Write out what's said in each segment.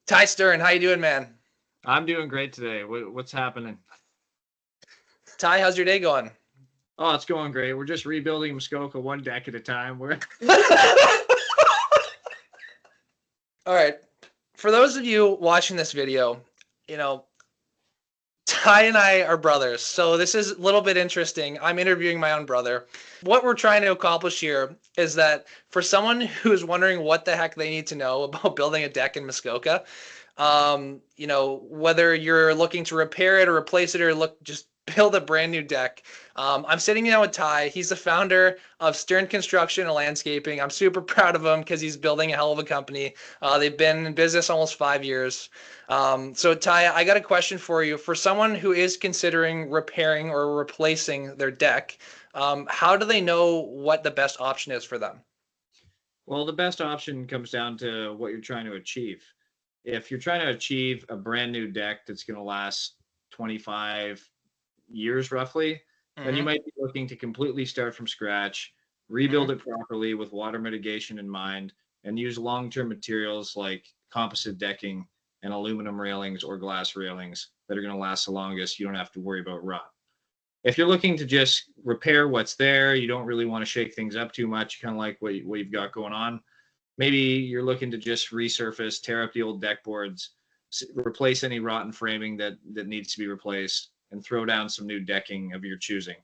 Ty Stern, how you doing, man? I'm doing great today. What's happening? Ty, how's your day going? Oh, it's going great. We're just rebuilding Muskoka one deck at a time. All right. For those of you watching this video, you know, Ty and I are brothers, so this is a little bit interesting. I'm interviewing my own brother. What we're trying to accomplish here is that for someone who's wondering what the heck they need to know about building a deck in Muskoka, whether you're looking to repair it or replace it or just build a brand new deck. I'm sitting down with Ty. He's the founder of Sterne Construction and Landscaping. I'm super proud of him because he's building a hell of a company. They've been in business almost 5 years. So Ty, I got a question for you. For someone who is considering repairing or replacing their deck, how do they know what the best option is for them? Well, the best option comes down to what you're trying to achieve. If you're trying to achieve a brand new deck that's going to last 25 years roughly, then you Mm-hmm. might be looking to completely start from scratch, Mm-hmm. rebuild it properly with water mitigation in mind, and use long-term materials like composite decking and aluminum railings or glass railings that are going to last the longest. You don't have to worry about rot. If you're looking to just repair what's there, you don't really want to shake things up too much, you kind of like what you've got going on. Maybe you're looking to just resurface, tear up the old deck boards, replace any rotten framing that needs to be replaced, and throw down some new decking of your choosing.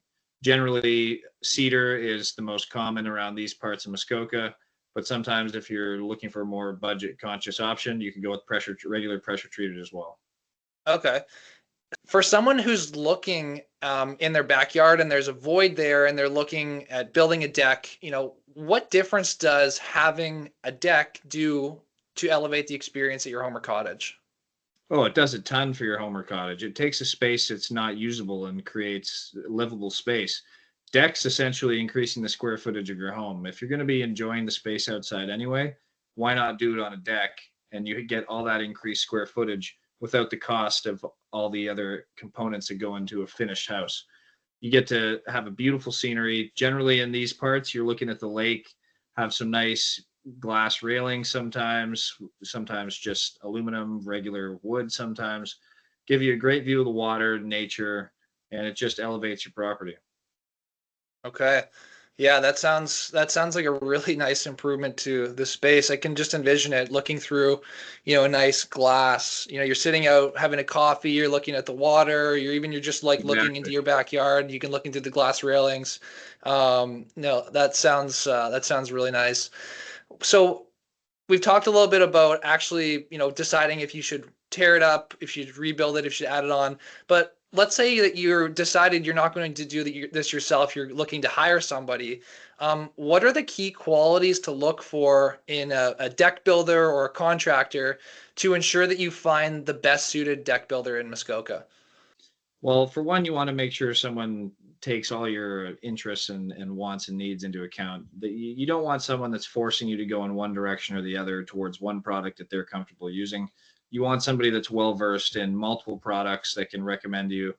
Generally, cedar is the most common around these parts of Muskoka, but sometimes if you're looking for a more budget conscious option, you can go with regular pressure treated as well. Okay. For someone who's looking in their backyard and there's a void there and they're looking at building a deck, what difference does having a deck do to elevate the experience at your home or cottage? Oh, it does a ton for your home or cottage. It takes a space that's not usable and creates livable space. Decks essentially increasing the square footage of your home. If you're going to be enjoying the space outside anyway, why not do it on a deck and you get all that increased square footage without the cost of all the other components that go into a finished house. You get to have a beautiful scenery. Generally, in these parts, you're looking at the lake, have some nice glass railing sometimes just aluminum, regular wood sometimes. Give you a great view of the water, nature, and it just elevates your property. Okay. Yeah, that sounds like a really nice improvement to the space. I can just envision it looking through, a nice glass. You're sitting out having a coffee, you're looking at the water, you're just like looking into Exactly. your backyard. You can look into the glass railings. No, that sounds really nice. So we've talked a little bit about actually, deciding if you should tear it up, if you should rebuild it, if you should add it on. But let's say that you're decided you're not going to do this yourself. You're looking to hire somebody. What are the key qualities to look for in a deck builder or a contractor to ensure that you find the best suited deck builder in Muskoka? Well, for one, you want to make sure someone takes all your interests and wants and needs into account. You don't want someone that's forcing you to go in one direction or the other towards one product that they're comfortable using. You want somebody that's well versed in multiple products that can recommend you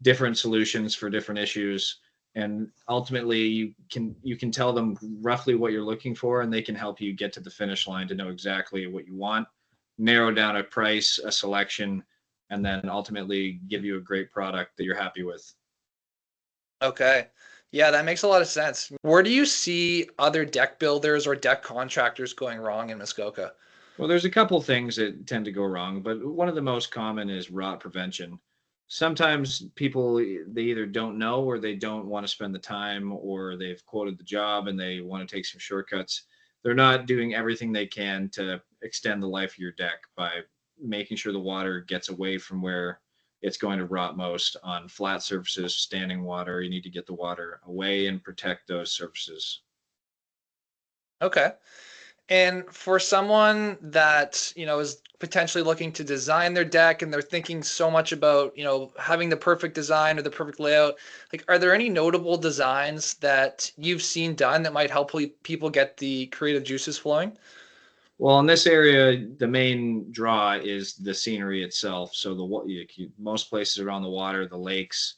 different solutions for different issues. And ultimately, you can tell them roughly what you're looking for, and they can help you get to the finish line to know exactly what you want, narrow down a price, a selection, and then ultimately give you a great product that you're happy with. Okay. Yeah, that makes a lot of sense. Where do you see other deck builders or deck contractors going wrong in Muskoka? Well, there's a couple things that tend to go wrong, but one of the most common is rot prevention. Sometimes people they either don't know or they don't want to spend the time or they've quoted the job and they want to take some shortcuts. They're not doing everything they can to extend the life of your deck by making sure the water gets away from where it's going to rot most on flat surfaces, standing water. You need to get the water away and protect those surfaces. Okay. And for someone that, is potentially looking to design their deck and they're thinking so much about, having the perfect design or the perfect layout, like, are there any notable designs that you've seen done that might help people get the creative juices flowing? Well, in this area, the main draw is the scenery itself. So most places around the water, the lakes,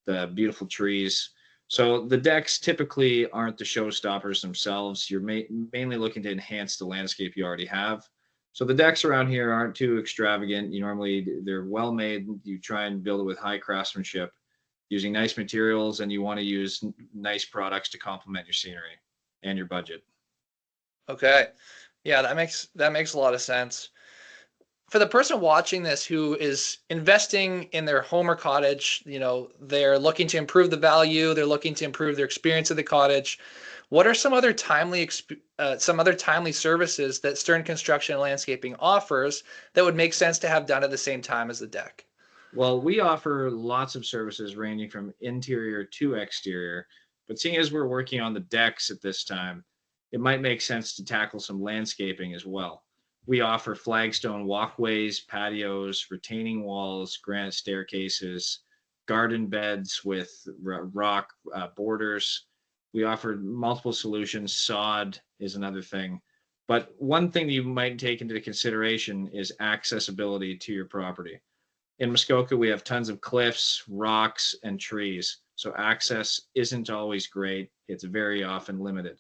the beautiful trees. So the decks typically aren't the showstoppers themselves. You're mainly looking to enhance the landscape you already have. So the decks around here aren't too extravagant. You normally they're well made. You try and build it with high craftsmanship, using nice materials, and you want to use nice products to complement your scenery and your budget. Okay. Yeah, that makes a lot of sense. For the person watching this who is investing in their home or cottage, they're looking to improve the value, they're looking to improve their experience of the cottage. What are some other timely services that Stern Construction and Landscaping offers that would make sense to have done at the same time as the deck? Well, we offer lots of services ranging from interior to exterior, but seeing as we're working on the decks at this time, it might make sense to tackle some landscaping as well. We offer flagstone walkways, patios, retaining walls, granite staircases, garden beds with rock borders. We offer multiple solutions. Sod is another thing. But one thing that you might take into consideration is accessibility to your property. In Muskoka, we have tons of cliffs, rocks, and trees. So access isn't always great. It's very often limited.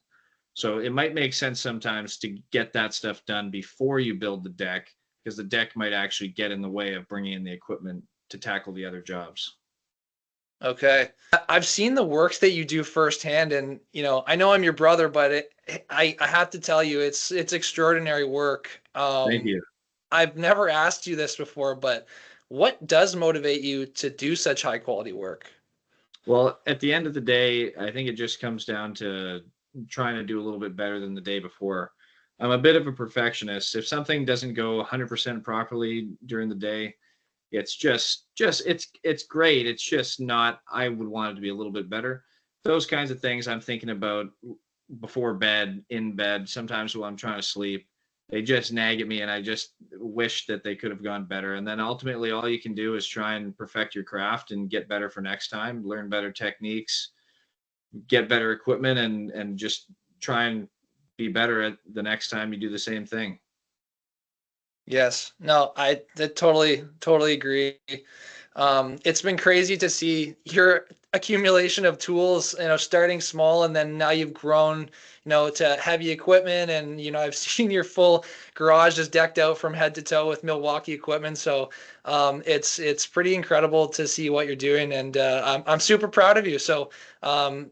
So it might make sense sometimes to get that stuff done before you build the deck, because the deck might actually get in the way of bringing in the equipment to tackle the other jobs. Okay. I've seen the works that you do firsthand, and I know I'm your brother, but I have to tell you, it's extraordinary work. Thank you. I've never asked you this before, but what does motivate you to do such high quality work? Well, at the end of the day, I think it just comes down to trying to do a little bit better than the day before. I'm a bit of a perfectionist. If something doesn't go 100% properly during the day, it's just it's great. It's just not. I would want it to be a little bit better. Those kinds of things I'm thinking about before bed, in bed, sometimes while I'm trying to sleep. They just nag at me, and I just wish that they could have gone better. And then ultimately, all you can do is try and perfect your craft and get better for next time, learn better techniques, get better equipment, and just try and be better at the next time you do the same thing. Yes. No, I that totally agree. It's been crazy to see your accumulation of tools, starting small and then now you've grown, to heavy equipment. And, I've seen your full garage is decked out from head to toe with Milwaukee equipment. So it's pretty incredible to see what you're doing. And I'm super proud of you. So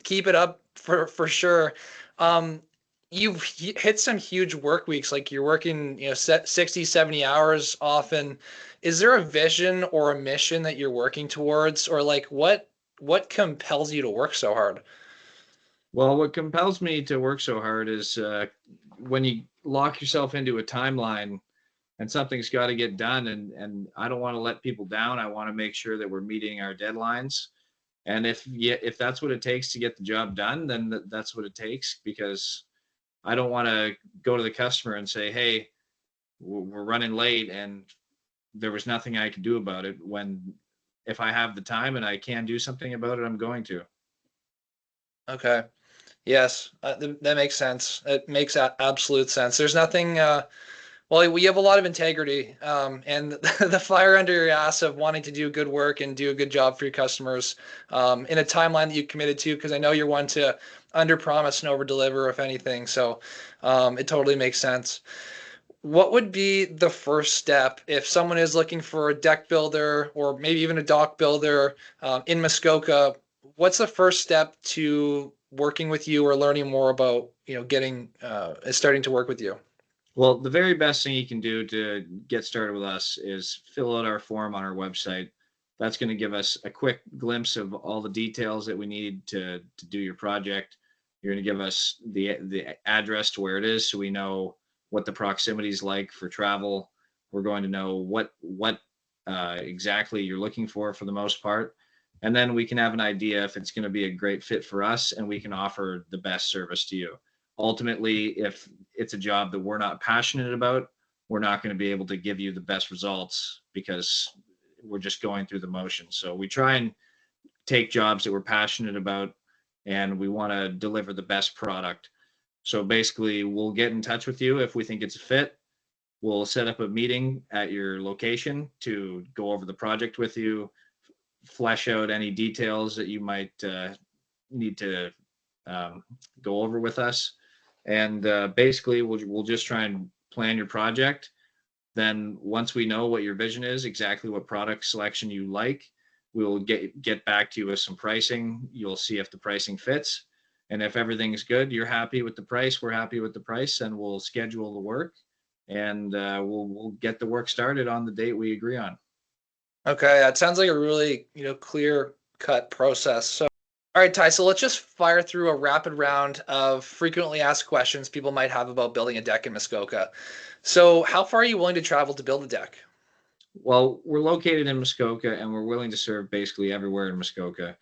keep it up for sure. Um, you've hit some huge work weeks, like you're working, 60, 70 hours often. Is there a vision or a mission that you're working towards, or like what compels you to work so hard? Well, what compels me to work so hard is when you lock yourself into a timeline and something's got to get done, and I don't want to let people down. I want to make sure that we're meeting our deadlines. And if that's what it takes to get the job done, then that's what it takes, because I don't want to go to the customer and say, "Hey, we're running late," and there was nothing I could do about it. When if I have the time and I can do something about it, I'm going to. Okay. Yes, that makes sense. It makes absolute sense. There's nothing. Well, we have a lot of integrity, and the fire under your ass of wanting to do good work and do a good job for your customers in a timeline that you committed to. Because I know you're one to under promise and over deliver, if anything. So it totally makes sense. What would be the first step if someone is looking for a deck builder or maybe even a dock builder in Muskoka? What's the first step to working with you or learning more about, getting starting to work with you? Well, the very best thing you can do to get started with us is fill out our form on our website. That's going to give us a quick glimpse of all the details that we need to do your project. You're going to give us the address to where it is, so we know what the proximity is like for travel. We're going to know what exactly you're looking for the most part, and then we can have an idea if it's going to be a great fit for us, and we can offer the best service to you. Ultimately, if it's a job that we're not passionate about, we're not going to be able to give you the best results, because we're just going through the motions. So we try and take jobs that we're passionate about, and we want to deliver the best product. So basically, we'll get in touch with you if we think it's a fit. We'll set up a meeting at your location to go over the project with you, flesh out any details that you might need to um, go over with us. And basically, we'll just try and plan your project. Then once we know what your vision is, exactly what product selection you like, we'll get back to you with some pricing. You'll see if the pricing fits. And if everything's good, you're happy with the price, we're happy with the price, and we'll schedule the work, and we'll get the work started on the date we agree on. Okay, that sounds like a really, clear cut process. So, all right, Ty, so let's just fire through a rapid round of frequently asked questions people might have about building a deck in Muskoka. So, how far are you willing to travel to build a deck? Well, we're located in Muskoka, and we're willing to serve basically everywhere in Muskoka: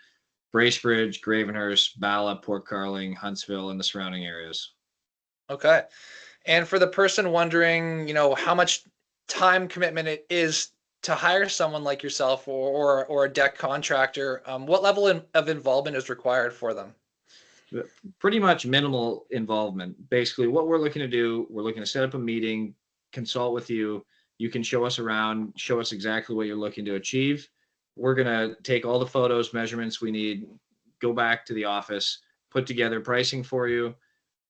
Bracebridge, Gravenhurst, Bala, Port Carling, Huntsville, and the surrounding areas. Okay. And for the person wondering, how much time commitment it is to hire someone like yourself or a deck contractor, what level of involvement is required for them? Pretty much minimal involvement. Basically, what we're looking to do, we're looking to set up a meeting, consult with you. You can show us around, show us exactly what you're looking to achieve. We're going to take all the photos, measurements we need, go back to the office, put together pricing for you,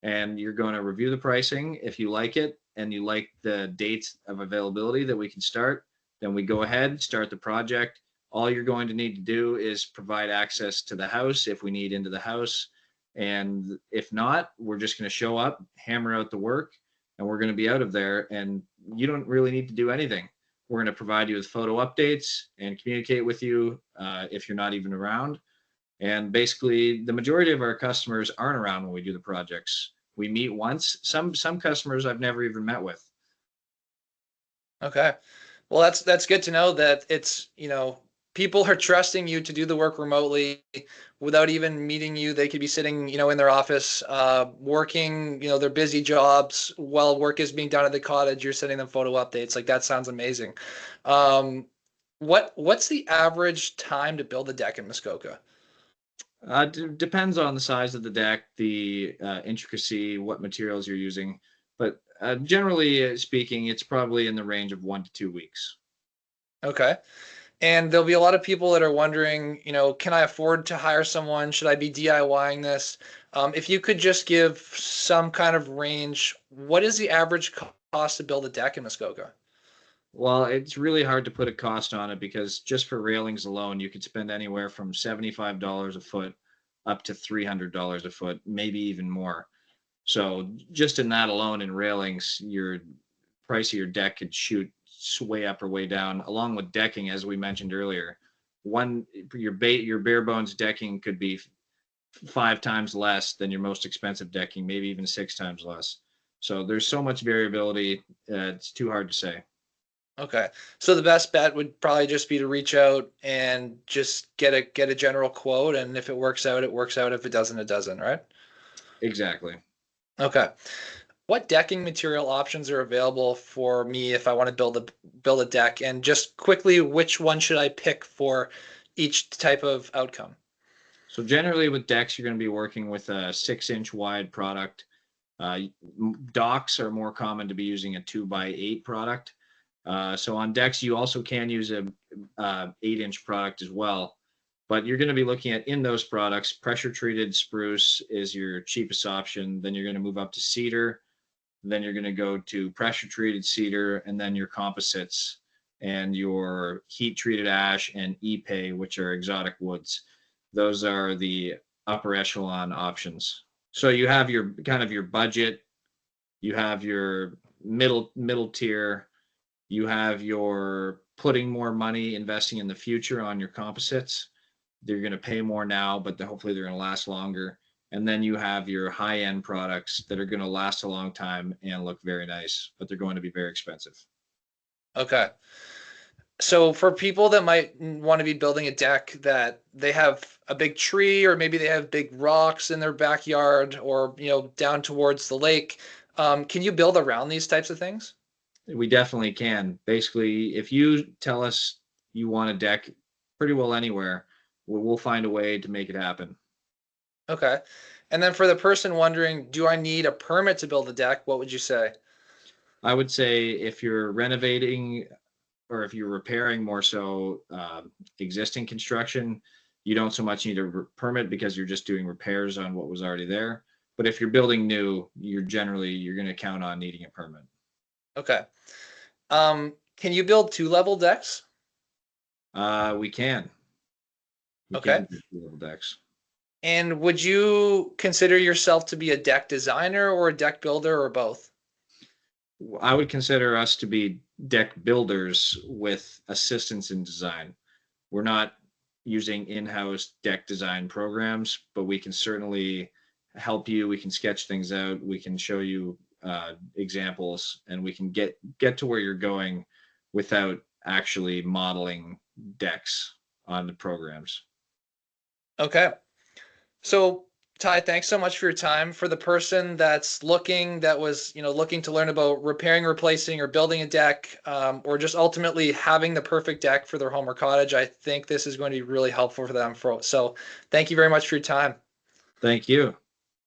and you're going to review the pricing. If you like it and you like the dates of availability that we can start, then we go ahead, start the project. All you're going to need to do is provide access to the house if we need into the house. And if not, we're just going to show up, hammer out the work, and we're going to be out of there. And you don't really need to do anything. We're going to provide you with photo updates and communicate with you if you're not even around. And basically, the majority of our customers aren't around when we do the projects. We meet once. Some customers I've never even met with. Okay. Well, that's good to know that it's, people are trusting you to do the work remotely without even meeting you. They could be sitting, in their office, working, their busy jobs while work is being done at the cottage. You're sending them photo updates. Like that sounds amazing. Um, what's the average time to build a deck in Muskoka? Depends on the size of the deck, the intricacy, what materials you're using. But generally speaking, it's probably in the range of 1 to 2 weeks. Okay. And there'll be a lot of people that are wondering, can I afford to hire someone? Should I be DIYing this? If you could just give some kind of range, what is the average cost to build a deck in Muskoka? Well, it's really hard to put a cost on it because just for railings alone, you could spend anywhere from $75 a foot up to $300 a foot, maybe even more. So just in that alone in railings, your price of your deck could shoot way up or way down, along with decking, as we mentioned earlier. One your bare bones decking could be 5 times less than your most expensive decking, maybe even 6 times less. So there's so much variability, it's too hard to say. Okay. So the best bet would probably just be to reach out and just get a general quote, and if it works out, it works out. If it doesn't, it doesn't, right? Exactly. Okay. What decking material options are available for me if I want to build a deck? And just quickly, which one should I pick for each type of outcome? So generally with decks, you're going to be working with a 6-inch wide product. Docks are more common to be using a 2x8 product. So on decks, you also can use a 8-inch product as well. But you're going to be looking at, in those products, pressure treated spruce is your cheapest option. Then you're going to move up to cedar. Then you're going to go to pressure treated cedar, and then your composites and your heat treated ash and epay, which are exotic woods. Those are the upper echelon options. So you have your kind of your budget, you have your middle tier, you have your putting more money investing in the future on your composites. They're going to pay more now, but hopefully they're going to last longer. And then you have your high end products that are going to last a long time and look very nice, but they're going to be very expensive. Okay. So for people that might want to be building a deck that they have a big tree or maybe they have big rocks in their backyard or, down towards the lake, can you build around these types of things? We definitely can. Basically, if you tell us you want a deck pretty well anywhere, we'll find a way to make it happen. Okay. And then for the person wondering, do I need a permit to build a deck? What would you say? I would say if you're renovating or if you're repairing more so existing construction, you don't so much need a permit because you're just doing repairs on what was already there. But if you're building new, you're going to count on needing a permit. Okay. Can you build 2-level decks? We can. We Okay. can do two-level decks. And would you consider yourself to be a deck designer or a deck builder or both? I would consider us to be deck builders with assistance in design. We're not using in-house deck design programs, but we can certainly help you. We can sketch things out. We can show you examples, and we can get to where you're going without actually modeling decks on the programs. Okay. So, Ty, thanks so much for your time. For the person that's looking, that was, looking to learn about repairing, replacing, or building a deck, or just ultimately having the perfect deck for their home or cottage, I think this is going to be really helpful for them. So, thank you very much for your time. Thank you.